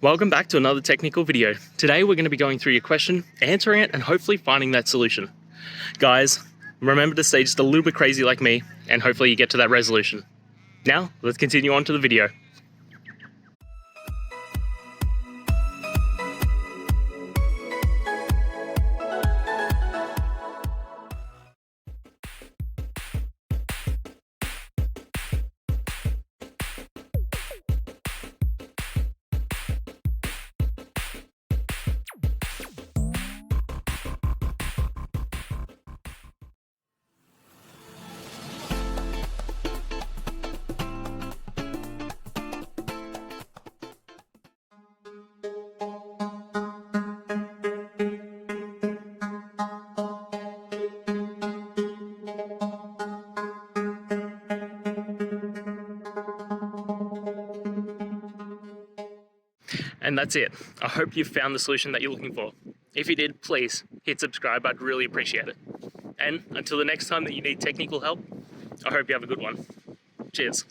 Welcome back to another technical video. Today we're going to be going through your question, answering it, and hopefully finding that solution. Guys, remember to stay just a little bit crazy like me, and hopefully you get to that resolution. Now, let's continue on to the video. And that's it. I hope you found the solution that you're looking for. If you did, please hit subscribe. I'd really appreciate it. And until the next time that you need technical help, I hope you have a good one. Cheers.